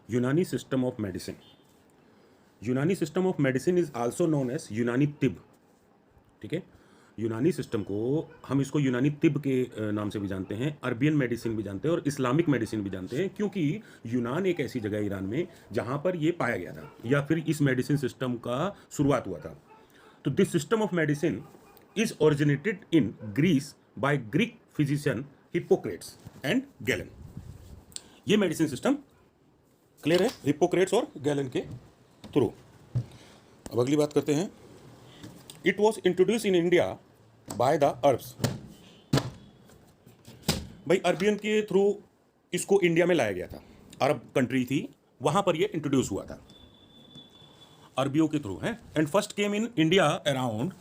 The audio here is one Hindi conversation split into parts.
यूनानी system of medicine. Unani system of medicine is also known as Unani tibb. ठीक है, यूनानी सिस्टम को हम इसको यूनानी तिब के नाम से भी जानते हैं, अरबियन मेडिसिन भी जानते हैं और इस्लामिक मेडिसिन भी जानते हैं, क्योंकि यूनान एक ऐसी जगह है ईरान में जहाँ पर ये पाया गया था या फिर इस मेडिसिन सिस्टम का शुरुआत हुआ था. तो this system of medicine is originated in Greece by Greek physician Hippocrates and Galen. ये मेडिसिन सिस्टम क्लियर है, हिप्पोक्रेट्स और गैलन के थ्रू. अब अगली बात करते हैं. It was introduce in India by the Arabs. भाई अरबियन के थ्रू इसको इंडिया में लाया गया था. अरब कंट्री थी, वहां पर ये इंट्रोड्यूस हुआ था अरबियों के थ्रू है. And first came in India around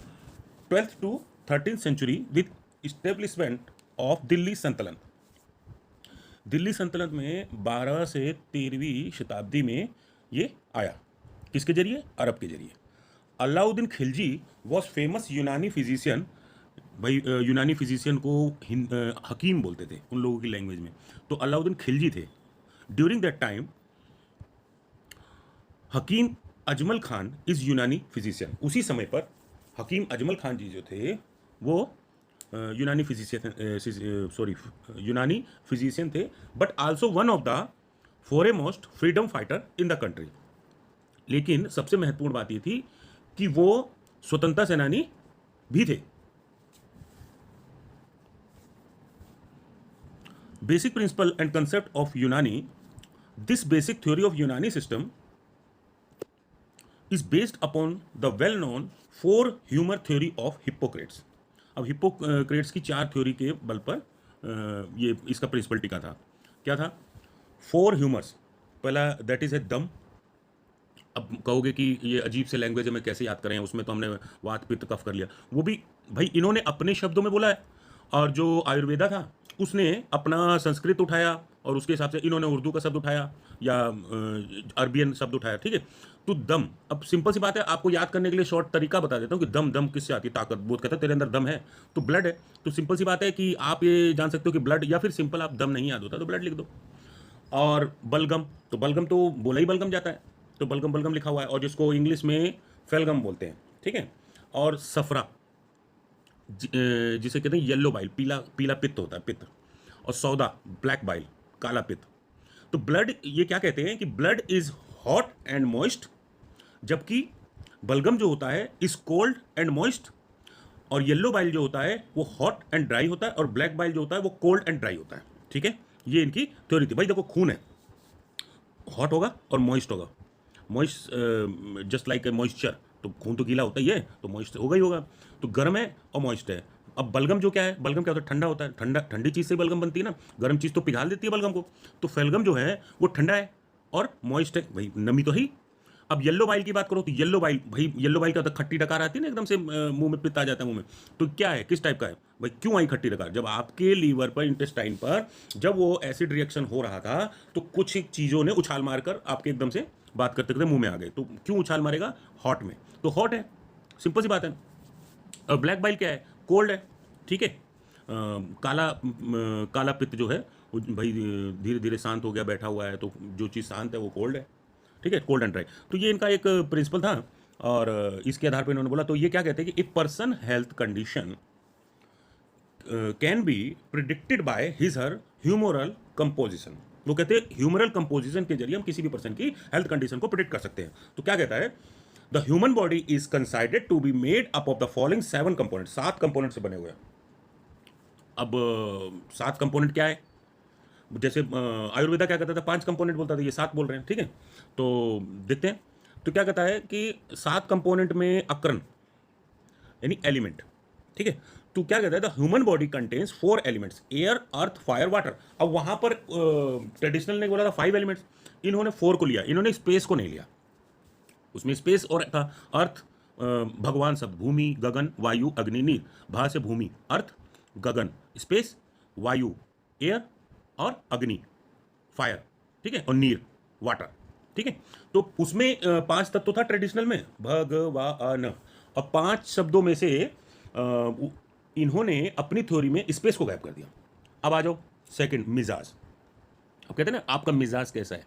12th to 13th century with establishment of Delhi Saltanat. Delhi सल्तनत में 12 से 13वीं शताब्दी में ये आया. किसके जरिए? अरब के जरिए. अलाउद्दीन खिलजी वॉज फेमस यूनानी फिजिशियन. भाई यूनानी फिजिशियन को हकीम बोलते थे उन लोगों की लैंग्वेज में, तो अलाउद्दीन खिलजी थे. During that time Hakim Ajmal Khan is Unani physician. उसी समय पर हकीम अजमल खान जी जो थे वो यूनानी फिजिशियन थे, but also one of the foremost freedom fighter in the country. लेकिन सबसे महत्वपूर्ण बात ये थी कि वो स्वतंत्रता सेनानी भी थे. Basic principle and concept of यूनानी. दिस बेसिक थ्योरी ऑफ यूनानी system is based upon the well known 4 humour theory of Hippocrates. अब हिप्पोक्रेट्स की 4 थ्योरी के बल पर ये इसका प्रिंसिपल टिका था. क्या था? 4 ह्यूमर्स. पहला दैट इज ए दम. अब कहोगे कि ये अजीब से लैंग्वेज है, मैं कैसे याद करें, उसमें तो हमने वात पित्त कफ कर लिया. वो भी भाई इन्होंने अपने शब्दों में बोला है, और जो आयुर्वेदा था उसने अपना संस्कृत उठाया और उसके हिसाब से इन्होंने उर्दू का शब्द उठाया या अरबियन शब्द उठाया. ठीक है, तो दम. अब सिंपल सी बात है, आपको याद करने के लिए शॉर्ट तरीका बता देता हूँ कि दम दम किससे आती है? ताकत. बोध कहता है तेरे अंदर दम है, तो ब्लड है. तो सिंपल सी बात है कि आप ये जान सकते हो कि ब्लड, या फिर सिंपल आप दम नहीं याद होता तो ब्लड लिख दो. और बलगम, तो बलगम तो बोला ही बलगम जाता है, तो बलगम बलगम लिखा हुआ है, और जिसको इंग्लिश में फेलगम बोलते हैं. ठीक है, और सफरा जिसे कहते हैं येलो बाइल, पीला पीला पित्त होता है, पित्त. और सौदा ब्लैक बाइल, काला पित्त. तो ब्लड, ये क्या कहते हैं कि blood is hot and moist, जबकि बलगम जो होता है इज कोल्ड एंड मॉइस्ट, और येलो बाइल जो होता है वो हॉट एंड ड्राई होता है, और ब्लैक बाइल जो होता है वो कोल्ड एंड ड्राई होता है. ठीक है, ये इनकी थ्योरी थी. भाई देखो, खून है, हॉट होगा और मॉइस्ट होगा. Moist just like a moisture, तो खून तो गीला होता ही है, तो मॉइस्ट होगा ही होगा. तो गर्म है और मॉइस्ट है. अब बलगम जो क्या है? बलगम क्या होता है? ठंडा होता है. ठंडी चीज़ से बलगम बनती है ना, गर्म चीज़ तो पिघाल देती है बलगम को. तो फेलगम जो है वो ठंडा है और मॉइस्ट है, भाई नमी तो ही. अब येलो बाइल की बात करो तो येलो बाइल, भाई येलो बाइल क्या होता है? खट्टी डकार आती है ना, एकदम से मुंह में पित्त आ जाता है मुंह में. तो क्या है, किस टाइप का है भाई? क्यों आई खट्टी डकार? जब आपके लीवर पर, इंटेस्टाइन पर जब वो एसिड रिएक्शन हो रहा था, तो कुछ चीज़ों ने उछाल मारकर आपके एकदम से बात करते करते मुंह में आ गए. तो क्यों उछाल मारेगा? हॉट में, तो हॉट है, सिंपल सी बात है. और ब्लैक बाइल क्या है? कोल्ड है. ठीक है, काला पित्त जो है वो भाई धीरे धीरे शांत हो गया, बैठा हुआ है, तो जो चीज़ शांत है वो कोल्ड है. ठीक है, कोल्ड एंड ड्राई. तो ये इनका एक प्रिंसिपल था, और इसके आधार पर इन्होंने बोला. तो ये क्या कहते हैं कि a person health condition can be predicted by his her humoral composition. वो कहते हैं ह्यूमरल कंपोजिशन के जरिए हम किसी भी पर्सन की हेल्थ कंडीशन को प्रिडिक्ट कर सकते हैं. तो क्या कहता है? The human body is considered to be made up of the following 7 component. 7 component से बने हुए हैं. अब 7 कंपोनेंट क्या है? जैसे आयुर्वेदा क्या कहता था? 5 कंपोनेंट बोलता था, ये 7 बोल रहे हैं. ठीक है, तो देखते हैं. तो क्या कहता है कि 7 कंपोनेंट में अकरन यानी एलिमेंट. ठीक है, तो क्या कहता है? The human body contains 4 elements, air, earth, fire, water. अब वहां पर ट्रेडिशनल ने बोला था 5 एलिमेंट्स, इन्होंने 4 को लिया. इन्होंने स्पेस को नहीं लिया. उसमें स्पेस और था अर्थ, भगवान शब्द, भूमि, गगन, वायु, अग्नि, नीर. भा से भूमि, अर्थ, गगन, स्पेस, वायु, एयर, और अग्नि, फायर. ठीक है, और नीर, वाटर. ठीक है, तो उसमें 5 तत्व था ट्रेडिशनल में, भगवान. और 5 शब्दों में से इन्होंने अपनी थ्योरी में स्पेस को गायब कर दिया. अब आ जाओ सेकंड, मिजाज. अब कहते हैं ना आपका मिजाज कैसा है,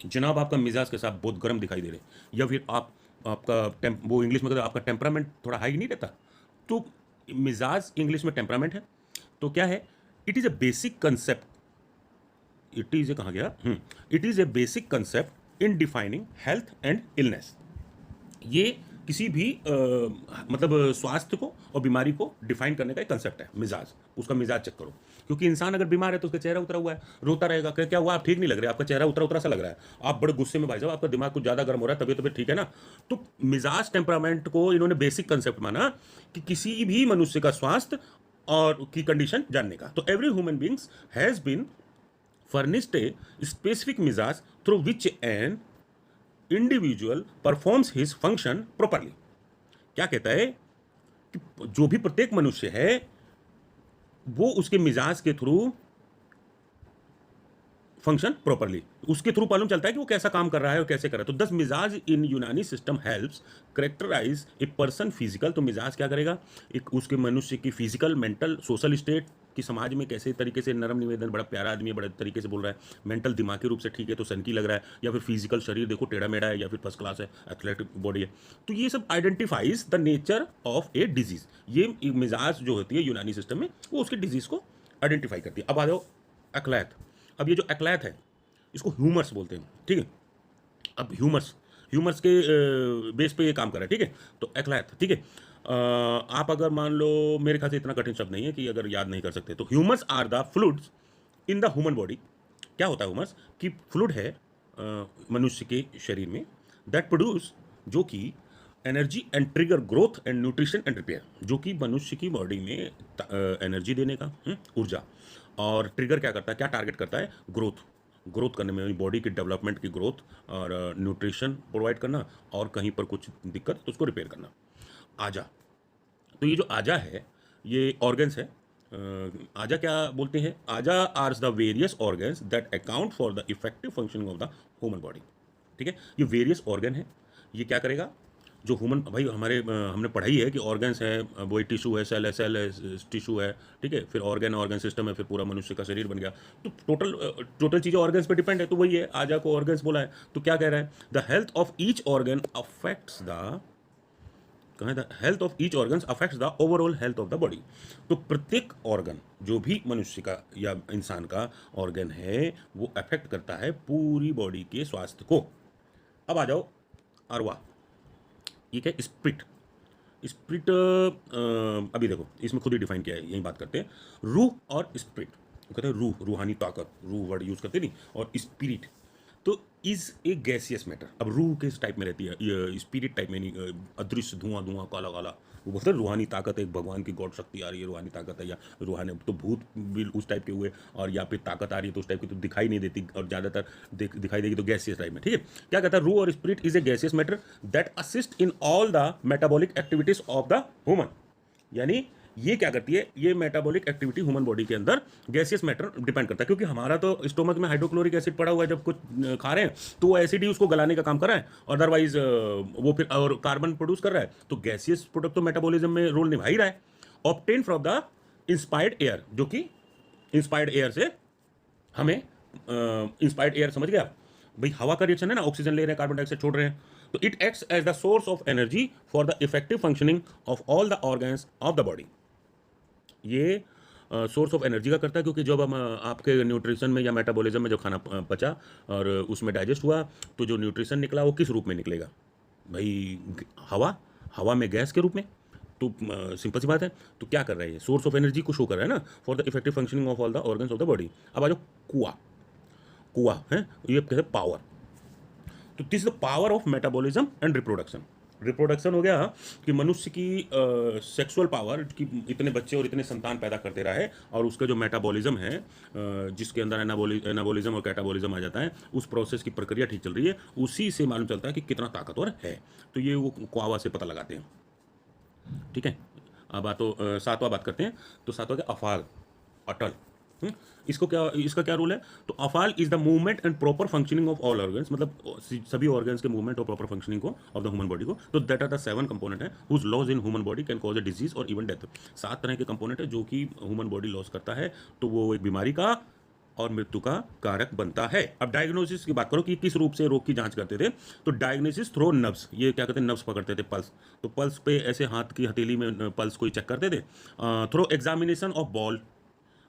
जनाब आपका मिजाज के साथ बहुत गर्म दिखाई दे रहे हैं, या फिर आपका वो इंग्लिश में कहते हैं आपका टेम्परामेंट थोड़ा हाई नहीं रहता, तो मिजाज इंग्लिश में टेम्परामेंट है। तो क्या है, it is a basic concept, it is a कहाँ गया, it is a basic concept in defining health and illness. ये किसी भी मतलब स्वास्थ्य को और बीमारी को डिफाइन करने का एक कंसेप्ट है मिजाज। उसका मिजाज चेक करो, क्योंकि इंसान अगर बीमार है तो उसका चेहरा उतरा हुआ है, रोता रहेगा, क्या हुआ, आप ठीक नहीं लग रहे, आपका चेहरा उतरा उतरा सा लग रहा है, आप बड़े गुस्से में भाई साहब, आपका दिमाग कुछ ज़्यादा गर्म हो रहा है, तबीयत ठीक है ना। तो मिजाज टेम्परामेंट को इन्होंने बेसिक कंसेप्ट माना कि किसी भी मनुष्य का स्वास्थ्य और की कंडीशन जानने का। तो every human beings has been furnished a specific misage through which an individual performs his function properly। क्या कहता है कि जो भी प्रत्येक मनुष्य है वो उसके मिजाज के थ्रू फंक्शन प्रॉपरली, उसके थ्रू मालूम चलता है कि वो कैसा काम कर रहा है और कैसे कर रहा है। तो 10 mizaj in Unani system helps characterize a person physical. तो मिजाज क्या करेगा, एक उसके मनुष्य की फिजिकल, मेंटल, सोशल स्टेट कि समाज में कैसे तरीके से नरम निवेदन, बड़ा प्यारा आदमी है, बड़े तरीके से बोल रहा है, मेंटल दिमागी रूप से ठीक है तो सनकी लग रहा है, या फिर फिजिकल शरीर देखो टेढ़ा मेढ़ा है, या फिर फर्स्ट क्लास है, एथलेटिक बॉडी है। तो ये सब identifies the nature of a disease. ये मिजाज जो होती है यूनानी सिस्टम में वो उसकी डिजीज को आइडेंटिफाई करती है। अब आ जाओ अक्लैत। अब ये जो अक्लैत है इसको ह्यूमर्स बोलते हैं, ठीक है। अब ह्यूमर्स के बेस पे ये काम कर रहा है, ठीक है। तो अक्लैत, ठीक है। आप अगर मान लो, मेरे ख्याल से इतना कठिन शब्द नहीं है कि अगर याद नहीं कर सकते, तो humours are the fluids in the human body. क्या होता है ह्यूमर्स, कि फ्लूइड है मनुष्य के शरीर में, दैट प्रोड्यूस, जो कि energy and trigger growth and nutrition and repair, जो कि मनुष्य की बॉडी में एनर्जी देने का, ऊर्जा, और ट्रिगर क्या करता है, क्या टारगेट करता है, ग्रोथ करने में, बॉडी की डेवलपमेंट की ग्रोथ, और न्यूट्रिशन प्रोवाइड करना, और कहीं पर कुछ दिक्कत तो उसको रिपेयर करना। आजा, तो ये जो आजा है ये ऑर्गन्स है। आजा क्या बोलते हैं, आजा are the various organs that account for the effective functioning of the human body. ठीक है, ये वेरियस ऑर्गन है, ये क्या करेगा, जो ह्यूमन, भाई हमारे हमने पढ़ाई है कि ऑर्गन्स है, वो टिश्यू है, सेल है, टिश्यू है, ठीक है, फिर ऑर्गन सिस्टम है, फिर पूरा मनुष्य का शरीर बन गया। तो टोटल चीज़ें ऑर्गन्स पे डिपेंड है, तो वही है, आजा को ऑर्गन्स बोला है। तो क्या कह रहा है, the health of each organ affects the, कहें the health of each organ affects the overall health of the body. तो प्रत्येक ऑर्गन, जो भी मनुष्य का या इंसान का ऑर्गन है, वो अफेक्ट करता है पूरी बॉडी के स्वास्थ्य को। अब आ जाओ अरवा, ये क्या, स्पिरिट अभी देखो इसमें खुद ही डिफाइन किया है, यही बात करते हैं। रूह और स्पिरिट, वो कहते हैं रूह, रूहानी ताकत, रूह वर्ड यूज करते नहीं, और स्पिरिट तो इज ए गैसियस मैटर। अब रूह किस टाइप में रहती है, ये स्पिरिट टाइप में नहीं, अदृश्य धुआं काला काला, वो बोलते हैं रूहानी ताकत है, एक भगवान की गॉड शक्ति आ रही है, रूहानी ताकत है, या रूहानी, तो भूत भी उस टाइप के हुए, और या फिर ताकत आ रही है तो उस टाइप की तो दिखाई नहीं देती, और ज़्यादातर दिखाई देगी तो गैसियस टाइप में, ठीक है। क्या कहता है, रूह और spirit is a gaseous matter that assist in all the metabolic activities of the human. यानी ये क्या करती है, ये मेटाबॉलिक एक्टिविटी ह्यूमन बॉडी के अंदर गैसियस मैटर डिपेंड करता है, क्योंकि हमारा तो स्टोमक में हाइड्रोक्लोरिक एसिड पड़ा हुआ है, जब कुछ खा रहे हैं तो वो एसिड ही उसको गलाने का काम कर रहा है, अदरवाइज वो फिर और कार्बन प्रोड्यूस कर रहा है, तो गैसियस प्रोडक्ट तो मेटाबॉलिज्म में रोल निभा ही रहा है। Obtain from the inspired air, जो कि इंस्पायर्ड एयर से हमें, इंस्पायर्ड एयर समझ गया भाई, हवा का रिएक्शन है ना, ऑक्सीजन ले रहे हैं, कार्बन डाइऑक्साइड छोड़ रहे हैं, तो it acts as the source of energy for the effective functioning of all the organs of the body. ये सोर्स ऑफ एनर्जी का करता है, क्योंकि जब हम आपके न्यूट्रिशन में या मेटाबॉलिज्म में जब खाना पचा और उसमें डाइजेस्ट हुआ, तो जो न्यूट्रिशन निकला वो किस रूप में निकलेगा भाई, हवा में गैस के रूप में। तो सिंपल सी बात है, तो क्या कर रहा है ये, सोर्स ऑफ एनर्जी को शो कर रहा है ना, for the effective functioning of all the organs of the body. अब आ जाओ कुआ है, ये कहते हैं पावर। तो this is the power of metabolism and reproduction हो गया कि मनुष्य की सेक्सुअल पावर कि इतने बच्चे और इतने संतान पैदा करते रहा है, और उसका जो मेटाबॉलिज्म है, जिसके अंदर एनाबॉलिज्म और कैटाबॉलिज्म आ जाता है, उस प्रोसेस की प्रक्रिया ठीक चल रही है, उसी से मालूम चलता है कि कितना ताकतवर है। तो ये वो क्वावा से पता लगाते हैं, ठीक है। अब सातवां बात करते हैं, तो सातवां क्या, अफाल, अटल। इसका क्या रूल है, तो अफाल is the movement and proper functioning of all organs, मतलब सभी ऑर्गन्स के मूवमेंट और प्रॉपर फंक्शनिंग को ऑफ द ह्यूमन बॉडी को। तो दैट आर द 7 कंपोनेंट है whose loss in human body can cause a disease और इवन डेथ। 7 तरह के कंपोनेंट है जो कि ह्यूमन बॉडी लॉस करता है, तो वो एक बीमारी का और मृत्यु का कारक बनता है। अब डायग्नोसिस की बात करो कि किस रूप से रोग की जांच करते थे, तो डायग्नोसिस थ्रो नर्व्स, ये क्या कहते हैं, नर्व्स पकड़ते थे, पल्स, तो पल्स पे ऐसे हाथ की हथेली में पल्स को चेक करते थे। Through examination of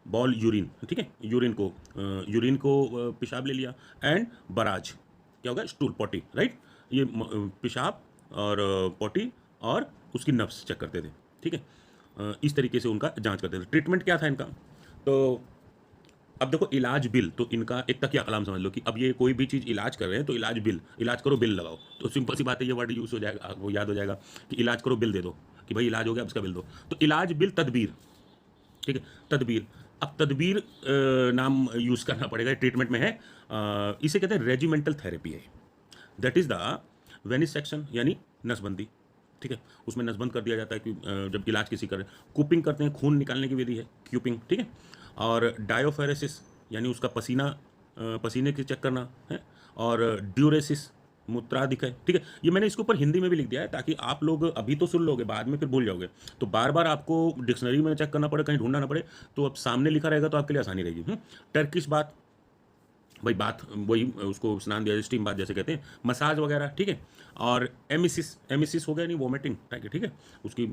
ball urine, ठीक है, यूरिन को पेशाब ले लिया, एंड बराज क्या होगा, स्टूल, पॉटी, राइट, ये पेशाब और पॉटी और उसकी नब्स चेक करते थे, ठीक है। इस तरीके से उनका जांच करते थे। ट्रीटमेंट क्या था इनका, तो अब देखो इलाज बिल, तो इनका एक तकिया कलाम समझ लो कि अब ये कोई भी चीज़ इलाज कर रहे हैं तो इलाज बिल, इलाज करो बिल लगाओ, तो सिंपल सी बात है, ये वर्ड यूज़ हो जाएगा, वो याद हो जाएगा कि इलाज करो बिल दे दो, कि भाई इलाज हो गया अब इसका बिल दो, तो इलाज बिल तदबीर, ठीक है, तदबीर। अब तदबीर नाम यूज़ करना पड़ेगा, ट्रीटमेंट में है। इसे कहते हैं रेजिमेंटल थेरेपी है, that is the Venice section, यानी नसबंदी, ठीक है, उसमें नसबंद कर दिया जाता है कि जब इलाज किसी कर, कूपिंग करते हैं, खून निकालने की विधि है क्यूपिंग, ठीक है, और डायोफेरेसिस यानी उसका पसीने की चेक करना है, और ड्यूरेसिस मूत्राधिक है, ठीक है। ये मैंने इसके ऊपर हिंदी में भी लिख दिया है ताकि आप लोग अभी तो सुन लोगे, बाद में फिर भूल जाओगे, तो बार बार आपको डिक्शनरी में चेक करना पड़े, कहीं ढूंढना ना पड़े, तो अब सामने लिखा रहेगा तो आपके लिए आसानी रहेगी। टर्किश बात, भाई बात वही, उसको स्नान दिया, स्टीम बात जैसे कहते हैं, मसाज वगैरह, ठीक है, और एमिसिस हो गया, नहीं वोमिटिंग, ठीक है, उसकी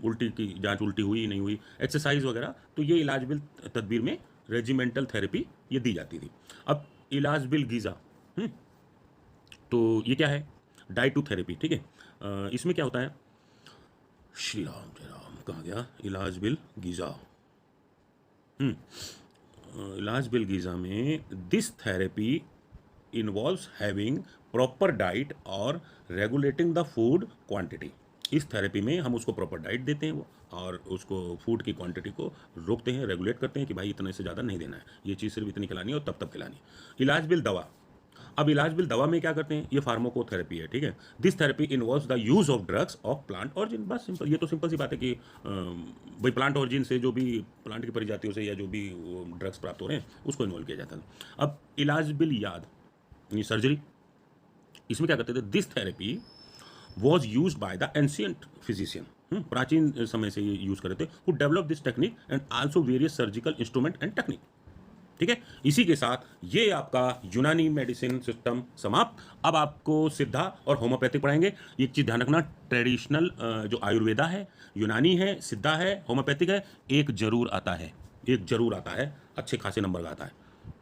उल्टी की जांच, उल्टी हुई नहीं हुई, एक्सरसाइज वगैरह, तो ये इलाज बिल तदबीर में रेजिमेंटल थेरेपी ये दी जाती थी। अब इलाज बिल गीज़ा, तो ये क्या है, डाइटू थेरेपी, ठीक है। इसमें क्या होता है, श्री राम जय राम, कहाँ गया इलाज बिल गीज़ा, इलाज बिल गीज़ा में this therapy involves having proper diet और रेगुलेटिंग द फूड क्वांटिटी। इस थेरेपी में हम उसको प्रॉपर डाइट देते हैं वो, और उसको फूड की क्वांटिटी को रोकते हैं, रेगुलेट करते हैं कि भाई इतने से ज़्यादा नहीं देना है, ये चीज़ सिर्फ इतनी खिलानी है और तब खिलानी है। इलाज बिल दवा, अब इलाज बिल दवा में क्या करते हैं, ये फार्माकोथेरेपी है, ठीक है। This therapy involves the use of drugs of plant origin, बस सिंपल, ये तो सिंपल सी बात है कि भाई प्लांट ऑरिजिन से जो भी प्लांट की प्रजातियों से या जो भी ड्रग्स प्राप्त हो रहे हैं उसको इन्वॉल्व किया जाता है। अब इलाज बिल याद, ये सर्जरी, इसमें क्या करते थे, this therapy was use by the ancient physician, प्राचीन समय से ये यूज कर रहे थे, who develop this technique and also various surgical instrument and technique, ठीक है। इसी के साथ ये आपका यूनानी मेडिसिन सिस्टम समाप्त। अब आपको सिद्धा और होम्योपैथिक पढ़ाएंगे। एक चीज़ ध्यान रखना, ट्रेडिशनल जो आयुर्वेदा है, यूनानी है, सिद्धा है, होम्योपैथिक है, एक जरूर आता है, अच्छे खासे नंबर का आता है,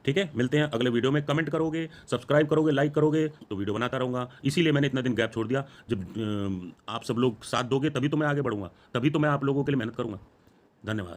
ठीक है। मिलते हैं अगले वीडियो में। कमेंट करोगे, सब्सक्राइब करोगे, लाइक करोगे तो वीडियो बनाता रहूँगा, इसीलिए मैंने इतना दिन गैप छोड़ दिया। जब आप सब लोग साथ दोगे तभी तो मैं आगे बढ़ूँगा, तभी तो मैं आप लोगों के लिए मेहनत करूँगा। धन्यवाद।